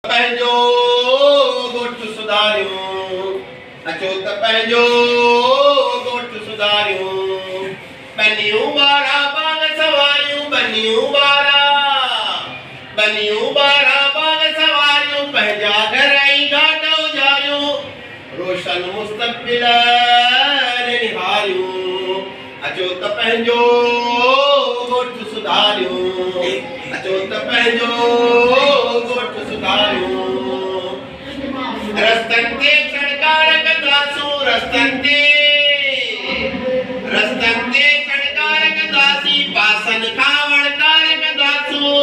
पंहिंजो ॻोठ सुधारियूं, अचो त पंहिंजो ॻोठ सुधारियूं। बनियूं ॿारहं बाग सवारियूं, बनियूं ॿारहं बाग सवारियूं, पंहिंजा घर ऐं घाट उजारियूं, रोशन मुस्तक़बिल निहारियूं। अचो त पंहिंजो ॻोठ सुधारियूं, अचो त पंहिंजो ॻोठ सुधारियूं। रस्तनि ते छड़कार कंदासूं, रस्तनि ते छड़कार कंदासीं, पासनि खां वणकार कंदासूं।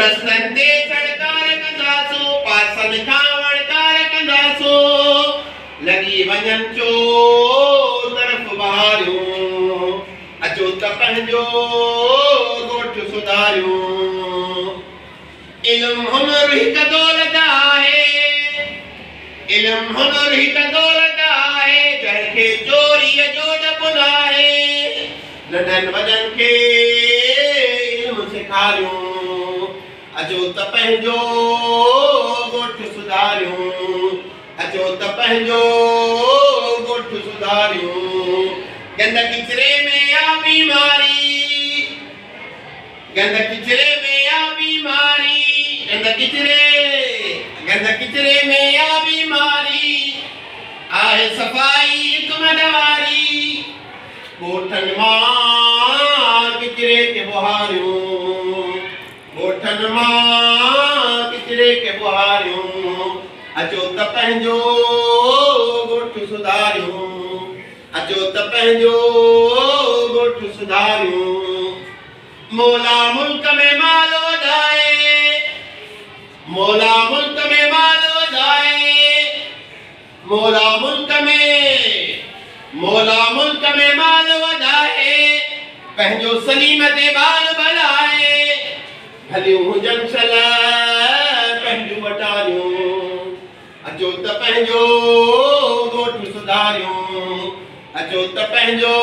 रस्तनि ते छड़कार कंदासूं, पासनि खां वणकार कंदासूं। लॻी वञनि चो तरफ़ बहारियूं, अचो त पंहिंजो ॻोठ सुधारियूं। इल्म हुनर हिक दौलत आहे, इल्म हुनर हिक दौलत आहे, जंहिंखे चोरीअ जो डपु नाहे। नंढनि वॾनि खे इल्म सेखारियूं, अचो त पंहिंजो ॻोठ सुधारियूं, अचो त पंहिंजो ॻोठ सुधारियूं। गंद किचिरे में आ बीमारी, गंद किचिरे में आ बीमारी, गंद किचिरे में आ बीमारी, आहे सफ़ाई हिक मडवारी। ॻोठनि मां किचिरे के बुहारियूं, ॻोठनि मां किचिरे के बुहारियूं। अचो त पंहिंजो ॻोठ सुधारियूं, अचो त पंहिंजो ॻोठ सुधारियूं। मौला मुल्क में माल वधाए, मौला मुल्क में माल वधाए, मौला मुल्क में माल वधाए, पंहिंजो सलीमत बाल भलाए। भलियूं हुजनि सलाह पंहिंजूं वटारियूं, अचो त पंहिंजो ॻोठ सुधारियूं, अचो त पंहिंजो